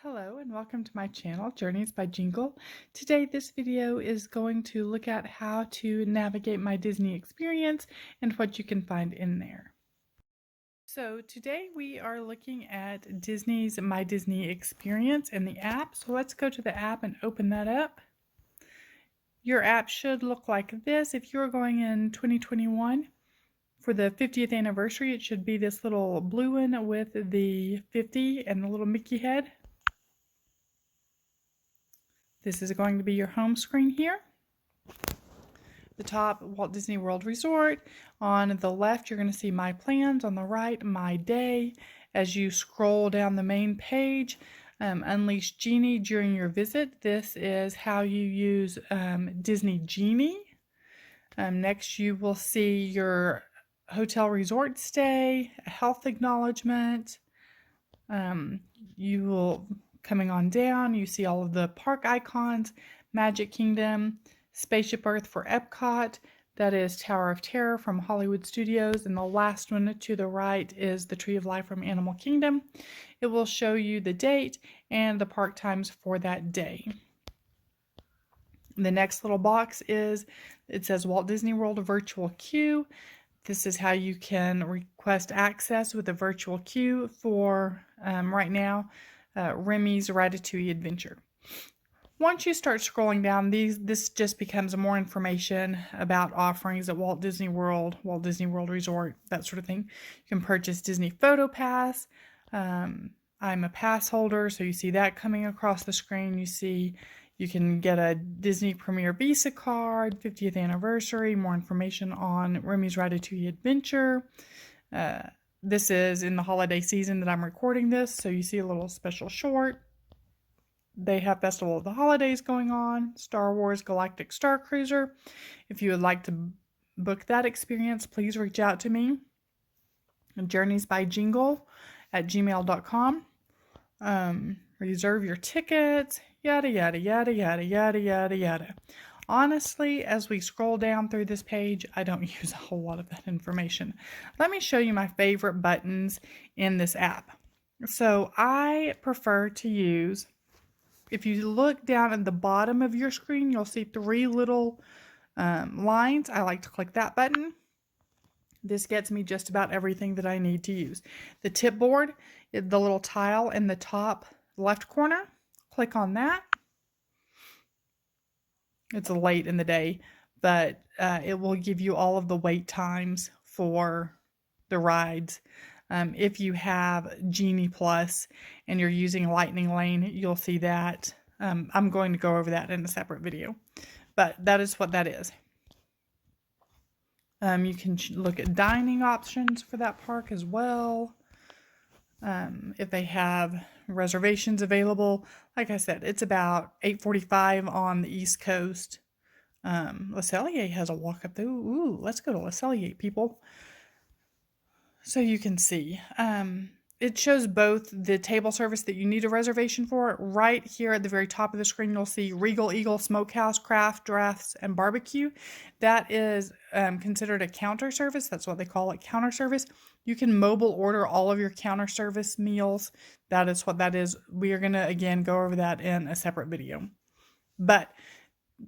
Hello and welcome to my channel, Journeys by Jingle. Today this video is going to look at how to navigate my Disney experience and what you can find in there. So today we are looking at Disney's My Disney Experience in the app. So let's go to the app and open that up. Your app should look like this. If you're going in 2021 for the 50th anniversary, it should be this little blue one with the 50 and the little Mickey head. This is going to be your home screen here. The top, Walt Disney World Resort. On the left, you're going to see My Plans. On the right, My Day. As you scroll down the main page, Unleash Genie during your visit. This is how you use Disney Genie. Next, you will see your hotel resort stay, a health acknowledgement. You will, coming on down, you see all of the park icons, Magic Kingdom, Spaceship Earth for Epcot, that is Tower of Terror from Hollywood Studios, and the last one to the right is the Tree of Life from Animal Kingdom. It will show you the date and the park times for that day. The next little box is, it says Walt Disney World Virtual Queue. This is how you can request access with a virtual queue for, right now, Remy's Ratatouille Adventure. Once you start scrolling down, this just becomes more information about offerings at Walt Disney World, Walt Disney World Resort, that sort of thing. You can purchase Disney Photo Pass. I'm a pass holder, so you see that coming across the screen. You see you can get a Disney Premier Visa card, 50th anniversary, more information on Remy's Ratatouille Adventure. This is in the holiday season that I'm recording this, so you see a little special short. They have Festival of the Holidays going on, Star Wars Galactic Star Cruiser. If you would like to book that experience, please reach out to me. journeysbyjingle@gmail.com. Reserve your tickets, yada, yada, yada, yada, yada, yada, yada. Honestly, as we scroll down through this page, I don't use a whole lot of that information. Let me show you my favorite buttons in this app. So I prefer to use, if you look down at the bottom of your screen, you'll see three little lines. I like to click that button. This gets me just about everything that I need to use. The tip board, the little tile in the top left corner, click on that. It's late in the day, but it will give you all of the wait times for the rides. If you have Genie Plus and you're using Lightning Lane, you'll see that. I'm going to go over that in a separate video, but that is what that is. You can look at dining options for that park as well. If they have reservations available, like I said, it's about 8:45 on the East Coast. Le Cellier has a walk up there. Ooh, let's go to Le Cellier, people. So you can see, it shows both the table service that you need a reservation for. Right here at the very top of the screen, you'll see Regal Eagle Smokehouse, Craft, Drafts, and Barbecue. That is considered a counter service. That's what they call it, counter service. You can mobile order all of your counter service meals. That is what that is. We are going to, again, go over that in a separate video. But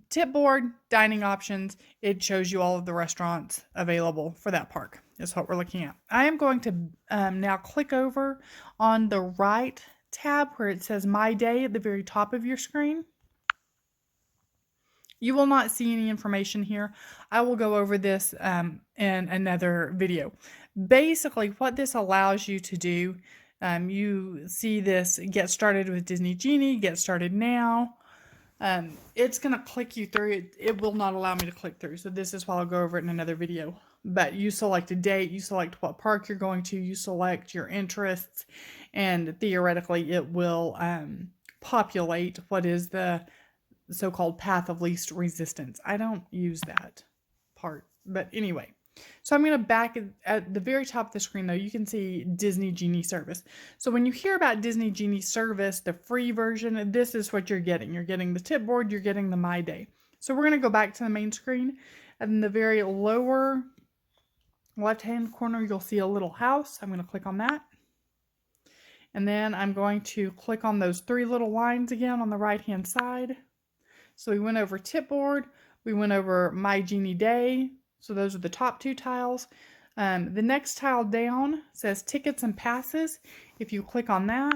tip board, dining options, it shows you all of the restaurants available for that park is what we're looking at. I am going to now click over on the right tab where it says My Day at the very top of your screen. You will not see any information here. I will go over this in another video. Basically, what this allows you to do, you see this Get Started with Disney Genie, Get Started Now. It's going to click you through it. It will not allow me to click through. So this is why I'll go over it in another video. But you select a date, you select what park you're going to, you select your interests, and theoretically it will populate what is the so-called path of least resistance. I don't use that part, but anyway. So I'm going to back at the very top of the screen, though, you can see Disney Genie service. So when you hear about Disney Genie service, the free version, this is what you're getting. You're getting the tip board, you're getting the My Day. So we're going to go back to the main screen. And in the very lower left-hand corner, you'll see a little house. I'm going to click on that. And then I'm going to click on those 3 little lines again on the right hand side. So we went over Tipboard, we went over My Genie Day. So those are the top 2 tiles. The next tile down says Tickets and Passes. If you click on that,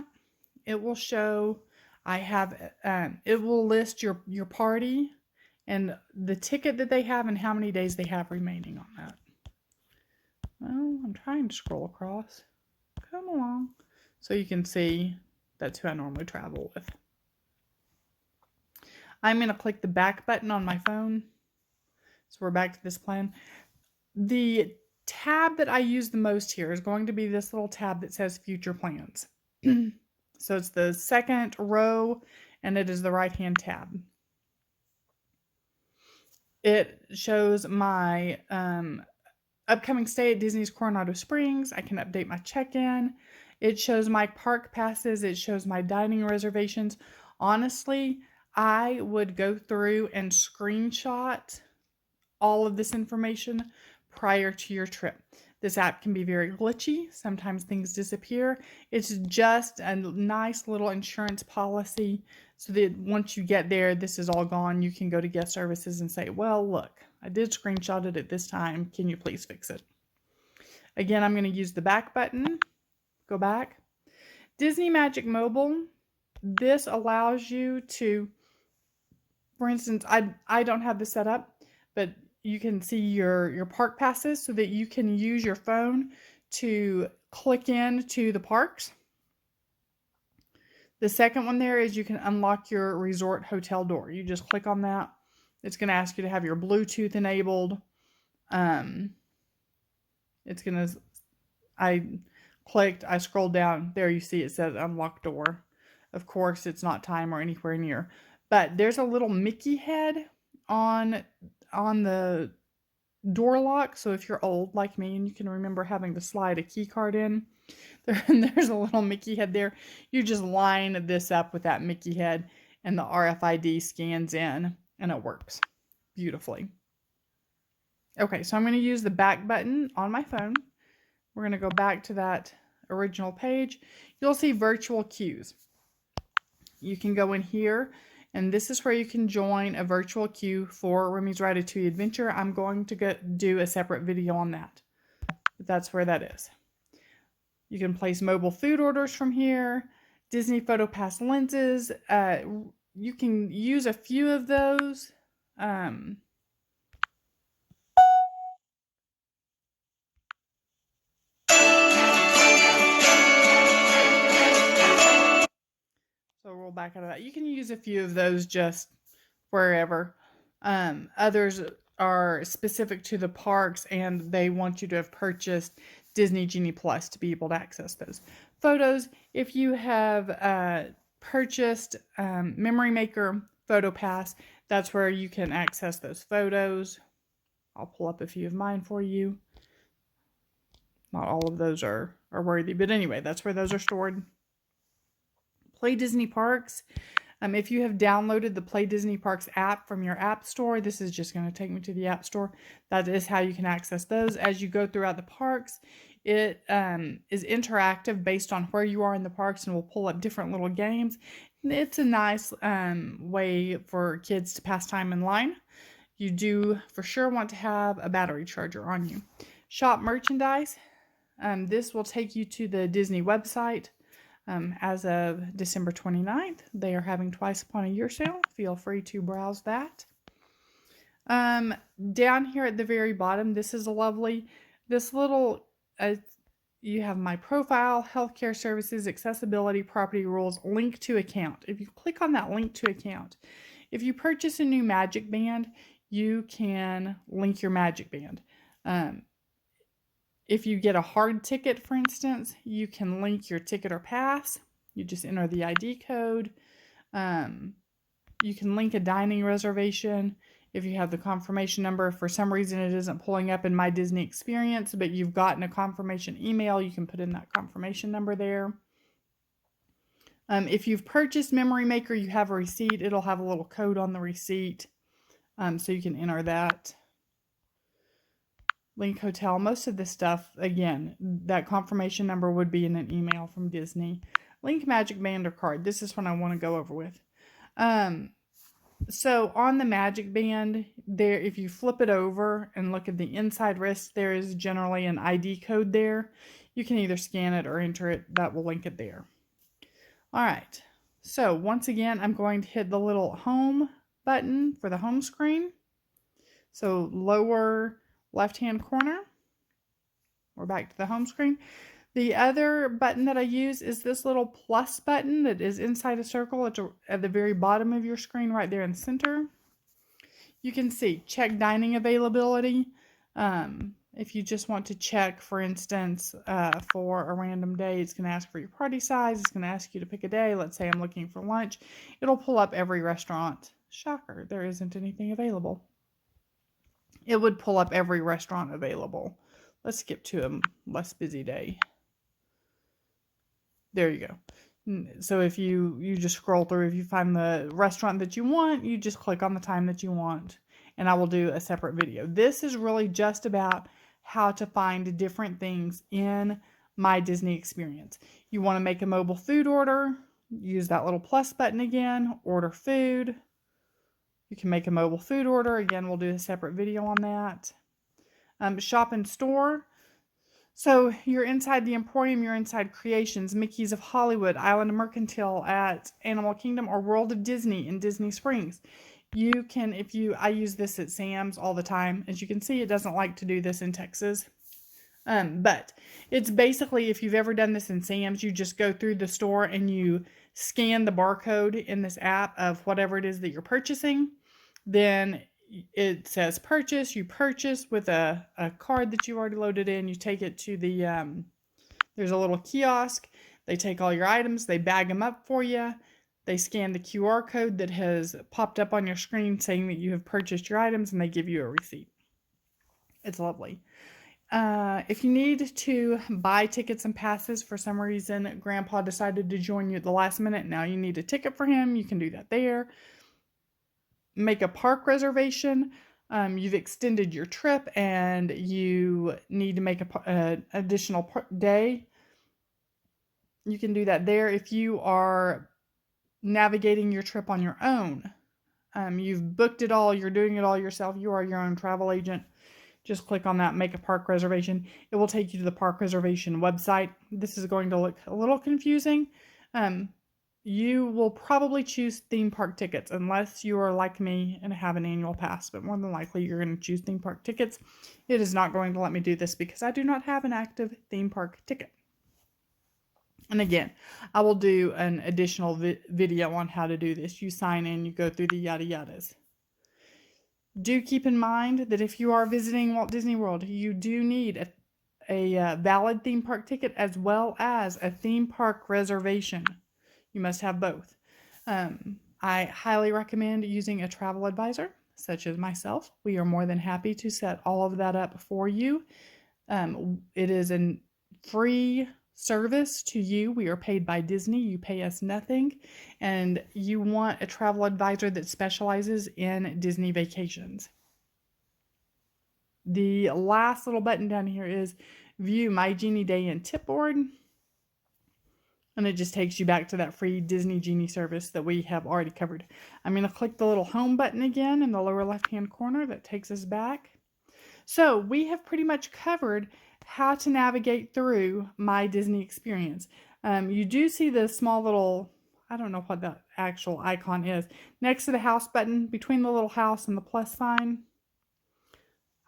it will show it will list your party and the ticket that they have and how many days they have remaining on that. Well, I'm trying to scroll across. Come along. So you can see that's who I normally travel with. I'm going to click the back button on my phone. So we're back to this plan. The tab that I use the most here is going to be this little tab that says Future Plans. So it's the second row and it is the right-hand tab. It shows my upcoming stay at Disney's Coronado Springs. I can update my check-in. It shows my park passes. It shows my dining reservations. Honestly, I would go through and screenshot all of this information prior to your trip. This app can be very glitchy. Sometimes things disappear. It's just a nice little insurance policy so that once you get there, this is all gone. You can go to guest services and say, well, look, I did screenshot it at this time. Can you please fix it? Again, I'm going to use the back button. Go back. Disney Magic Mobile. This allows you to, for instance, I don't have this set up, but you can see your park passes so that you can use your phone to click in to the parks. The second one there is you can unlock your resort hotel door. You just click on that. It's going to ask you to have your Bluetooth enabled. It's going to, I clicked, I scrolled down. There you see it says unlock door. Of course, it's not time or anywhere near. But there's a little Mickey head on the door lock. So if you're old like me and you can remember having to slide a key card in, there's a little Mickey head there. You just line this up with that Mickey head and the RFID scans in and it works beautifully. Okay, so I'm going to use the back button on my phone. We're going to go back to that original page. You'll see virtual queues. You can go in here, and this is where you can join a virtual queue for Remy's Ratatouille Adventure. I'm going to do a separate video on that, but that's where that is. You can place mobile food orders from here. Disney PhotoPass lenses. You can use a few of those. So roll back out of that. You can use a few of those just wherever. Others are specific to the parks and they want you to have purchased Disney Genie Plus to be able to access those. Photos, if you have purchased Memory Maker PhotoPass, that's where you can access those photos. I'll pull up a few of mine for you. Not all of those are worthy, but anyway, that's where those are stored. Play Disney Parks. If you have downloaded the Play Disney Parks app from your app store, this is just going to take me to the app store. That is how you can access those. As you go throughout the parks, it is interactive based on where you are in the parks and will pull up different little games. It's a nice way for kids to pass time in line. You do for sure want to have a battery charger on you. Shop merchandise. This will take you to the Disney website. As of December 29th, they are having Twice Upon a Year sale. Feel free to browse that. Down here at the very bottom, this is lovely. This little, you have my profile, healthcare services, accessibility, property rules, link to account. If you click on that link to account, if you purchase a new Magic Band, you can link your Magic Band. If you get a hard ticket, for instance, you can link your ticket or pass. You just enter the ID code. You can link a dining reservation. If you have the confirmation number, for some reason it isn't pulling up in My Disney Experience, but you've gotten a confirmation email, you can put in that confirmation number there. If you've purchased Memory Maker, you have a receipt. It'll have a little code on the receipt, so you can enter that. Link Hotel, most of this stuff, again, that confirmation number would be in an email from Disney. Link Magic Band or card. This is what I want to go over with. So on the Magic Band, there, if you flip it over and look at the inside wrist, there is generally an ID code there. You can either scan it or enter it. That will link it there. All right. So once again, I'm going to hit the little home button for the home screen. So lower left-hand corner. We're back to the home screen. The other button that I use is this little plus button that is inside a circle at the very bottom of your screen, right there in the center. You can see check dining availability. If you just want to check, for instance, for a random day, it's going to ask for your party size. It's going to ask you to pick a day. Let's say I'm looking for lunch. It'll pull up every restaurant. Shocker, there isn't anything available. It would pull up every restaurant available. Let's skip to a less busy day. There you go. So if you just scroll through, if you find the restaurant that you want, you just click on the time that you want. And I will do a separate video. This is really just about how to find different things in my Disney experience. You want to make a mobile food order, use that little plus button again, order food. You can make a mobile food order. Again, we'll do a separate video on that. Shop in store. So you're inside the Emporium, you're inside Creations, Mickey's of Hollywood, Island of Mercantile at Animal Kingdom, or World of Disney in Disney Springs. You can, I use this at Sam's all the time. As you can see, it doesn't like to do this in Texas. But it's basically, if you've ever done this in Sam's, you just go through the store and you scan the barcode in this app of whatever it is that you're purchasing. Then it says purchase, you purchase with a card that you already loaded in. You take it to the, there's a little kiosk. They take all your items, they bag them up for you. They scan the QR code that has popped up on your screen saying that you have purchased your items, and they give you a receipt. It's lovely. If you need to buy tickets and passes for some reason, Grandpa decided to join you at the last minute, now you need a ticket for him, you can do that there. Make a park reservation. You've extended your trip and you need to make an additional day. You can do that there. If you are navigating your trip on your own, you've booked it all, you're doing it all yourself, you are your own travel agent, just click on that, make a park reservation. It will take you to the park reservation website. This is going to look a little confusing. You will probably choose theme park tickets unless you are like me and have an annual pass, but more than likely you're going to choose theme park tickets. It is not going to let me do this because I do not have an active theme park ticket. And again, I will do an additional video on how to do this. You sign in, you go through the yada yadas. Do keep in mind that if you are visiting Walt Disney World, you do need a valid theme park ticket as well as a theme park reservation. You must have both. I highly recommend using a travel advisor, such as myself. We are more than happy to set all of that up for you. It is a free service to you. We are paid by Disney. You pay us nothing. And you want a travel advisor that specializes in Disney vacations. The last little button down here is View My Genie Day and Tip Board. And it just takes you back to that free Disney Genie service that we have already covered. I'm going to click the little home button again in the lower left-hand corner. That takes us back. So we have pretty much covered how to navigate through my Disney experience. You do see the small little, I don't know what the actual icon is, next to the house button, between the little house and the plus sign.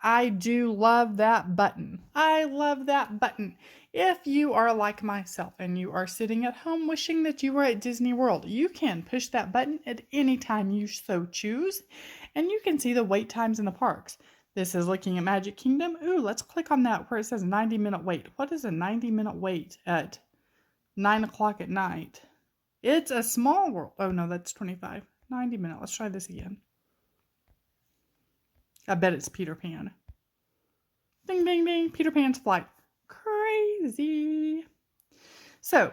I do love that button. I love that button. If you are like myself and you are sitting at home wishing that you were at Disney World, you can push that button at any time you so choose, and you can see the wait times in the parks. This is looking at Magic Kingdom. Ooh, let's click on that where it says 90-minute wait. What is a 90-minute wait at 9 o'clock at night? It's a small world. Oh no, that's 25. 90-minute. Let's try this again. I bet it's Peter Pan. Ding, ding, ding. Peter Pan's flight. Crazy. So,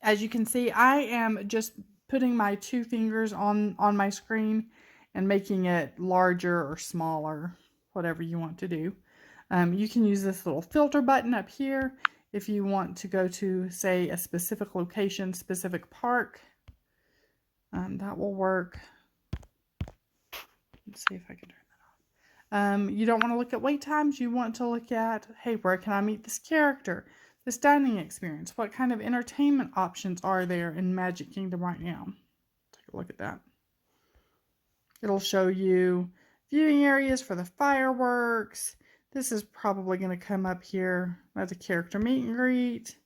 as you can see, I am just putting my two fingers on my screen and making it larger or smaller, whatever you want to do. You can use this little filter button up here. If you want to go to, say, a specific location, specific park, that will work. Let's see if I can turn that off. You don't want to look at wait times. You want to look at, hey, where can I meet this character? This dining experience. What kind of entertainment options are there in Magic Kingdom right now? Take a look at that. It'll show you viewing areas for the fireworks. This is probably going to come up here as a character meet and greet.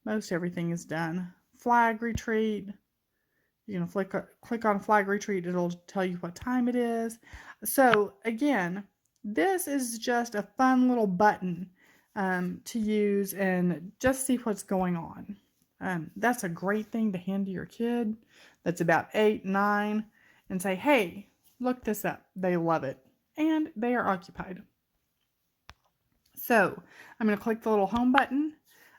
Most everything is done. Flag retreat. You're going to click on flag retreat. It'll tell you what time it is. So again, this is just a fun little button to use and just see what's going on. That's a great thing to hand to your kid that's about 8, 9 and say, hey, look this up. They love it. And they are occupied. So I'm going to click the little home button.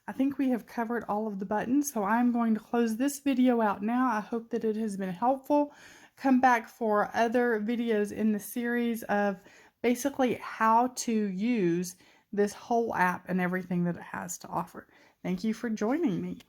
I think we have covered all of the buttons, so I'm going to close this video out now. I hope that it has been helpful. Come back for other videos in the series of basically how to use this whole app and everything that it has to offer. Thank you for joining me.